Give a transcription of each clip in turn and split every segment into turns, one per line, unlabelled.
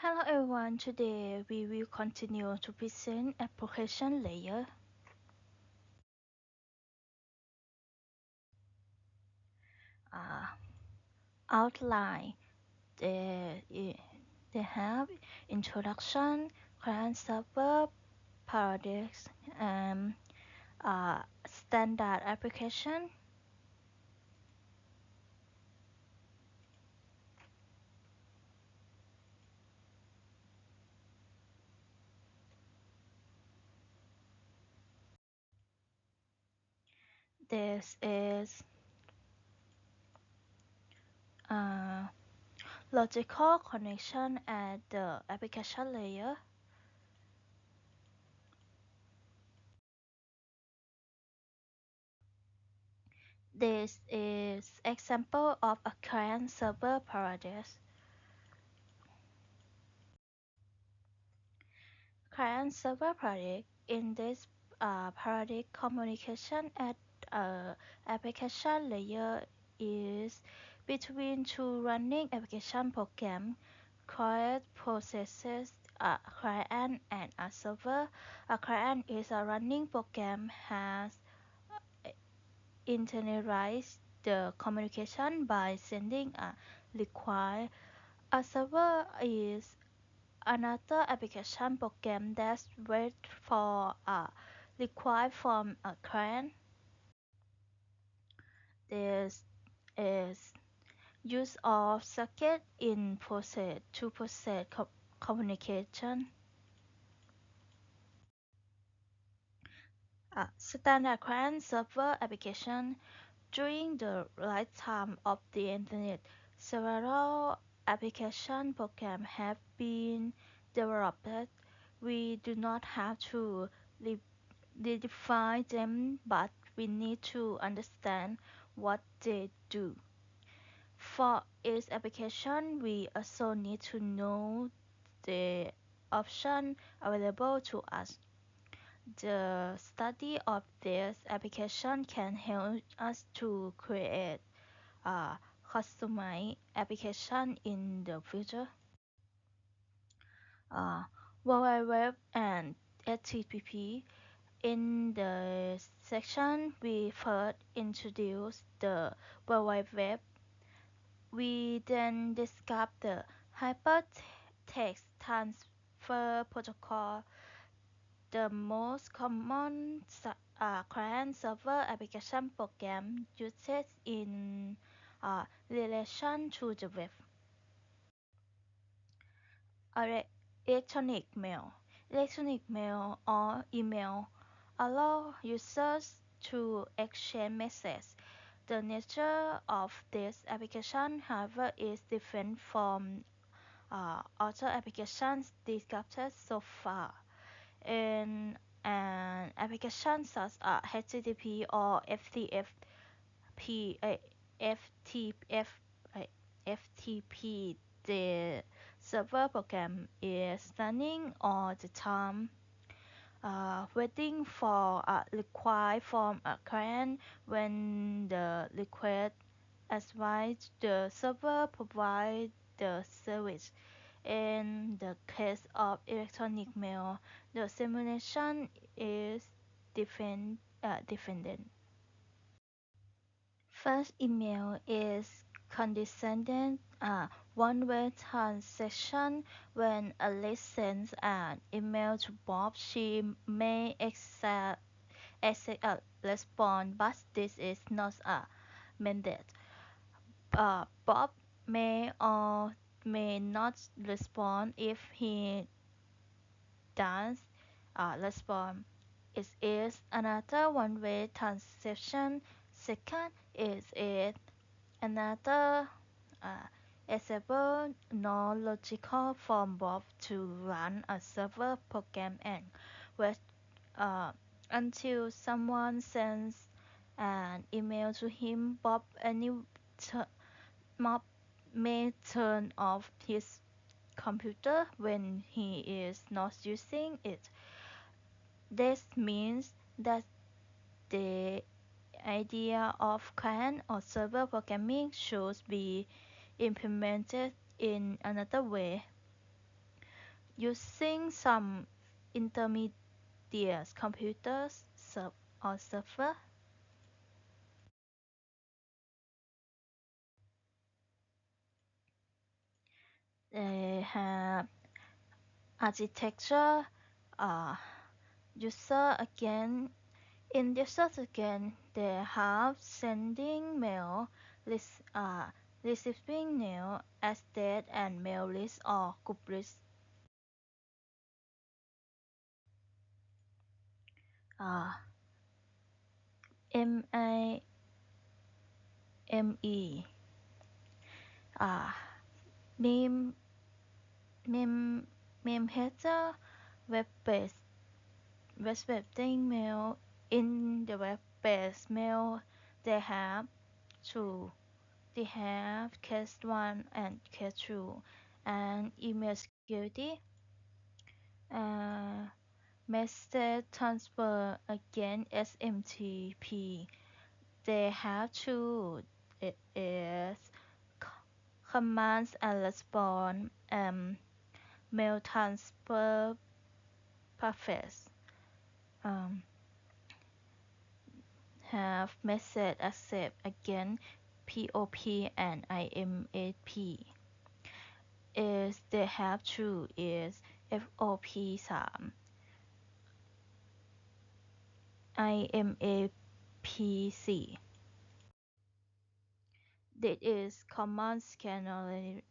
Hello everyone, today we will continue to present application layer. Uh, Outline. They have introduction, client server, paradox, and standard application. This is uh, logical connection at the application layer. This is example of a client server paradox. Client-server paradigm. In this paradigm, communication at application layer is between two running application programs. Client processes a client and a server. A client is a running program has internalized the communication by sending a request. A server is another application program that waits for a request from a client. This is use of circuit in process to process communication. Standard client server application. During the lifetime of the internet, several application programs have been developed. We do not have to redefine them, but we need to understand what they do. For each application, we also need to know the options available to us. The study of this application can help us to create a customized application in the future. Uh, World Wide Web and HTTP. In the section we first introduce the World Wide Web. We then discuss the Hypertext Transfer Protocol, the most common client-server application program used in relation to the web. Electronic mail. Electronic mail or email allow users to exchange messages. The nature of this application, however, is different from other applications discussed so far. In an application such as HTTP or FTP, FTP, the server program is running all the time, waiting for a request from a client. When the request arrives, the server provides the service. In the case of electronic mail, the simulation is different. First email is condescending one-way transaction. When Alice sends an email to Bob, she may accept a response, but this is not a mandate. Bob may or may not respond. If he does respond, it is another one-way transaction. Second is it another acceptable non-logical form Bob to run a server program and wait uh, until someone sends an email to him. Bob may turn off his computer when he is not using it. This means that the idea of client or server programming should be implemented in another way. using some intermediate computers or server. They have architecture, uh, user again. In users again, they have sending mail, receiving mail, estate and mail list or group list. Uh, MIME. Uh, meme, meme header, web-based, web-based mail. In the web-based mail, they have two. They have case 1 and case 2 and email security. Uh, Message transfer again SMTP. They have two. It is commands and response and mail transfer process. Um, have message accept again POP and IMAP. Is they have two is FOP 3 IMAP 4. This is common scenario.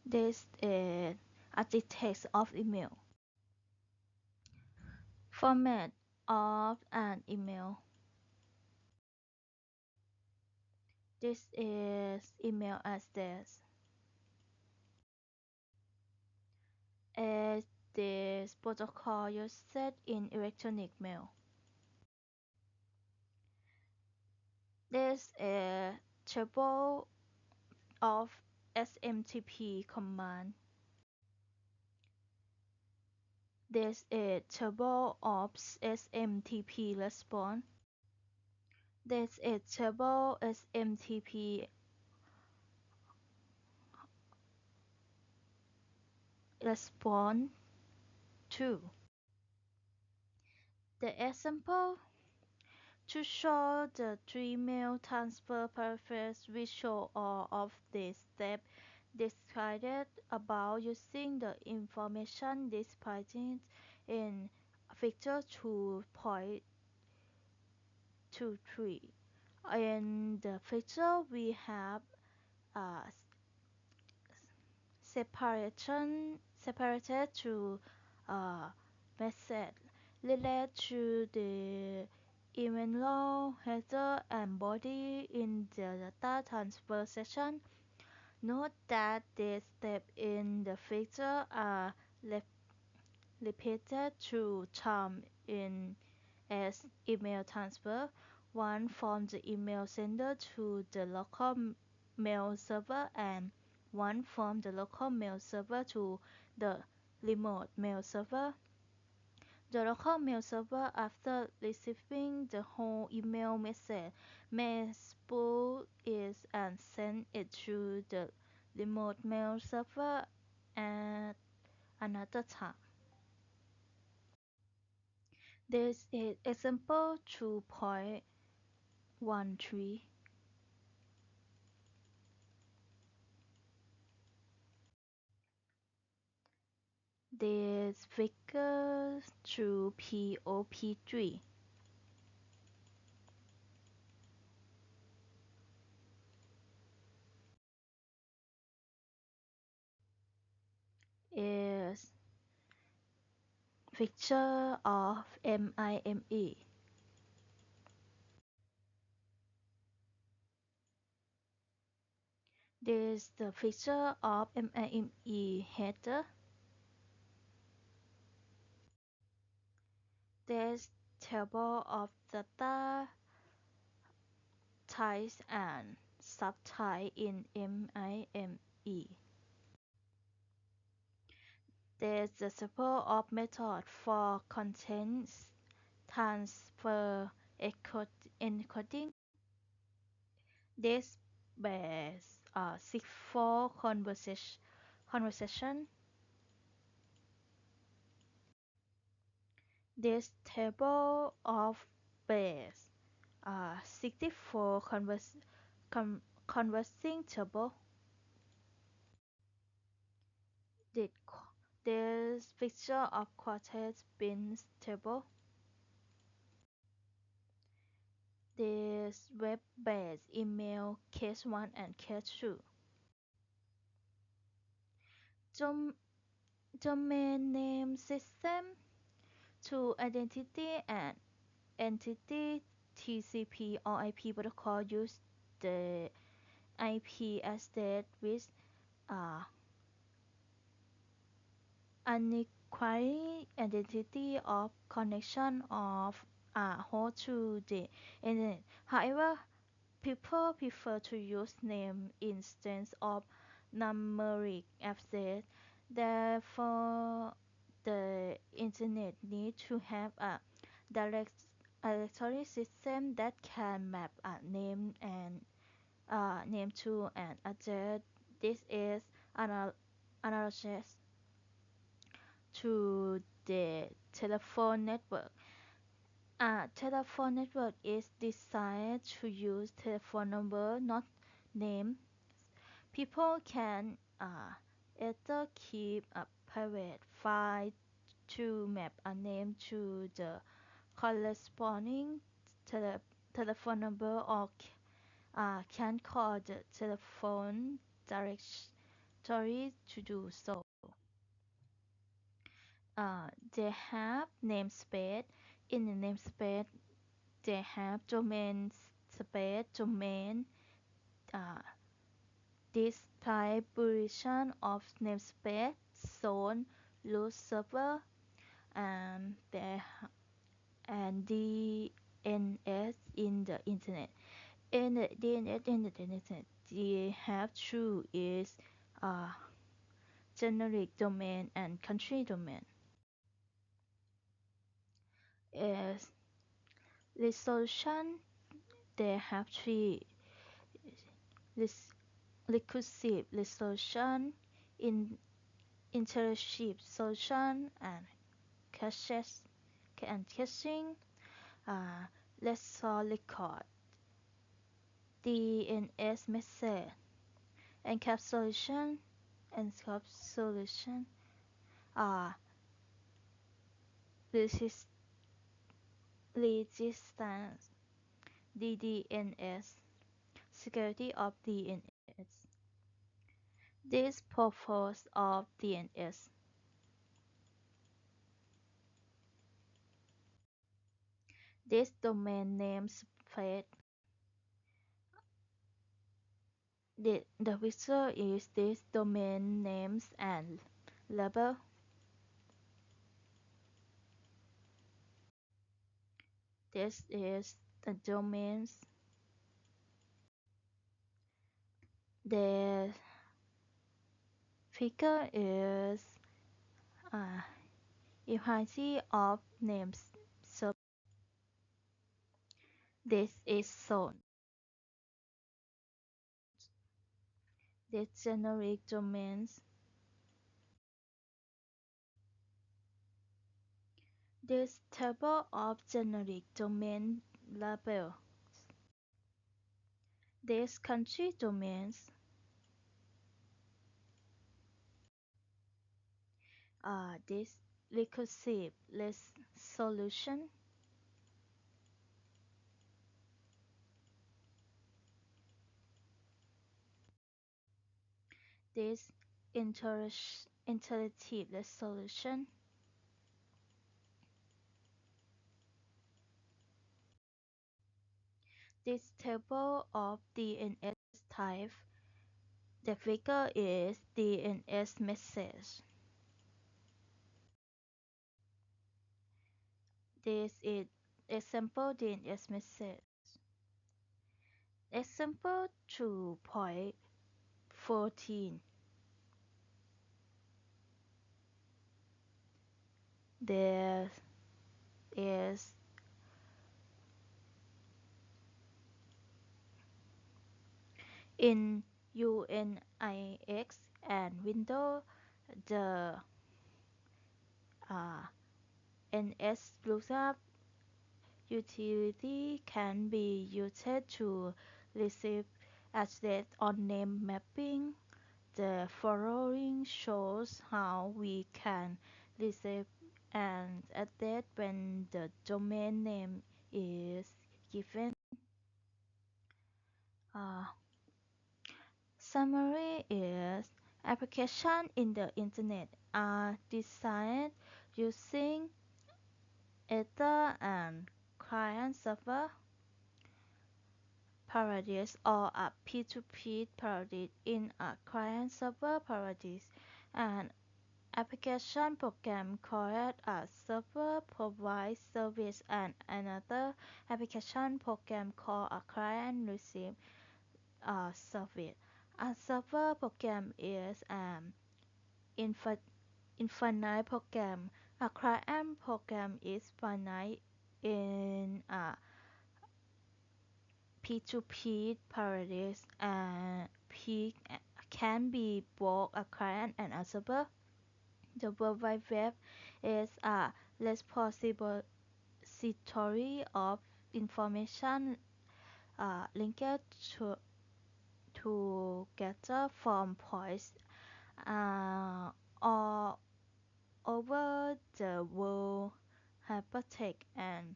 This is the text of email. Format of an email. This is email address. As this protocol used in electronic mail. This is table of SMTP command. This is table of SMTP response. This is table SMTP response to. The example to show the three mail transfer process visual all of the steps described about using the information displayed in figure 2.23. In the figure we have a separated to message related to the email header and body in the data transfer session. Note that these steps in the figure are repeated two times in as email transfer, one from the email sender to the local mail server and one from the local mail server to the remote mail server. The local mail server, after receiving the whole email message, may spool it and send it to the remote mail server at another time. This is example 2.13. This figure to POP3. Is picture of MIME. This is the picture of MIME header. This table of data types and subtype in MIME. There's the support of method for content transfer encoding. This base seek for conversation. This table of base 64 conversing table. Did this picture of quartet bins table. This web-based email case 1 and case 2. Dom Domain name system to identity and entity TCP or IP protocol use the IP address with uh, unequal identity of connection of a host to the internet. However, people prefer to use name instead of numeric address. Therefore, the internet needs to have a direct directory system that can map a name to an address. This is analogous to the telephone network. A telephone network is designed to use telephone number, not name. People can either keep a private file to map a name to the corresponding tele telephone number or can call the telephone directory to do so. They have namespace. In the namespace, they have domain space, domain uh, distribution of namespace, zone, root server, and and DNS in the internet. In the DNS in the internet, they have two is uh, generic domain and country domain. Is resolution, they have three res- recursive resolution, in interactive solution, and caches and caching. Uh, let's record DNS message encapsulation encapsulation uh, resist, resistance DDNS security of DNS. This purpose of DNS. This domain name space. The picture is this domain names and label. This is the domains. The figure is uh, infinity of names. So this is zone. This generic domains. This table of generic domain labels. This country domains. This recursive solution. This interactive resolution. This table of DNS type. The figure is DNS message. This is example DNS message. Example 2.14. there is in Unix and Windows, the uh, NSLOOKUP utility can be used to receive address on name mapping. The following shows how we can receive an address when the domain name is given. Uh, Summary is applications in the Internet are designed using Ether and client-server parodies or a P2P parody in a client-server parodies. An application program called a server provides service and another application program called a client receives a service. A server program is an infinite program. A client program is finite in a P2P parodies and P can be both a client and a server. The World Wide Web is a repository of information linked to together from points uh, all over the world. Hypertext and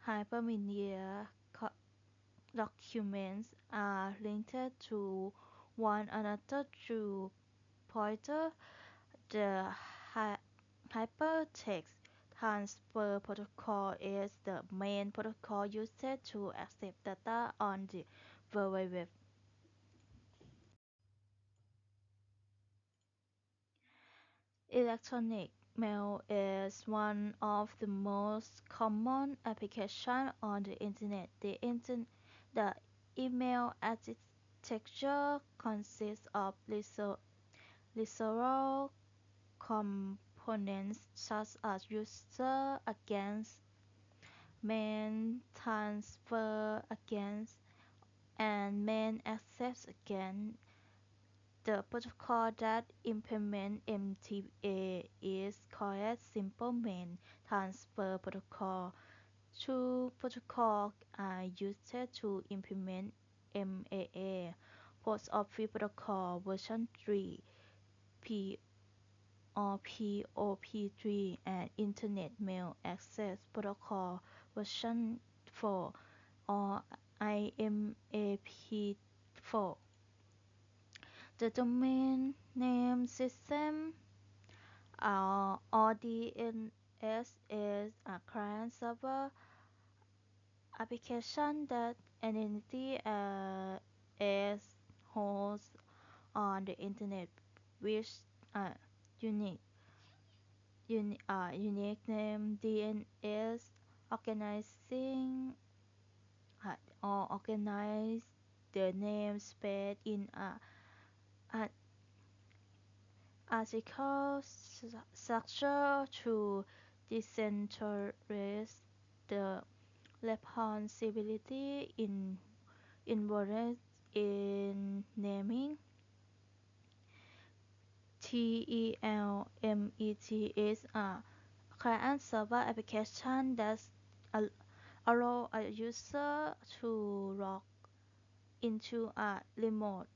hypermedia documents are linked to one another through pointer. The hypertext transfer protocol is the main protocol used to access data on the World Wide Web. Electronic mail is one of the most common applications on the Internet. The email architecture consists of resource components such as user against, main transfer against, and main access against. The protocol that implements MTA is called Simple Mail Transfer Protocol. Two protocols are used to implement MAA: Post Office Protocol version 3 (P or POP3) and Internet Mail Access Protocol version 4 or IMAP4. The domain name system or DNS is a client-server application that identity as host on the Internet with a unique unique name. DNS organizing or organize the namespace in a article structure to decentralize the responsibility involved in naming. TELMET is a client-server application that allows a user to log into a remote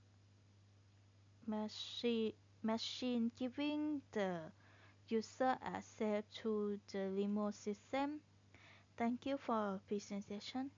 machine, giving the user access to the remote system. Thank you for presentation.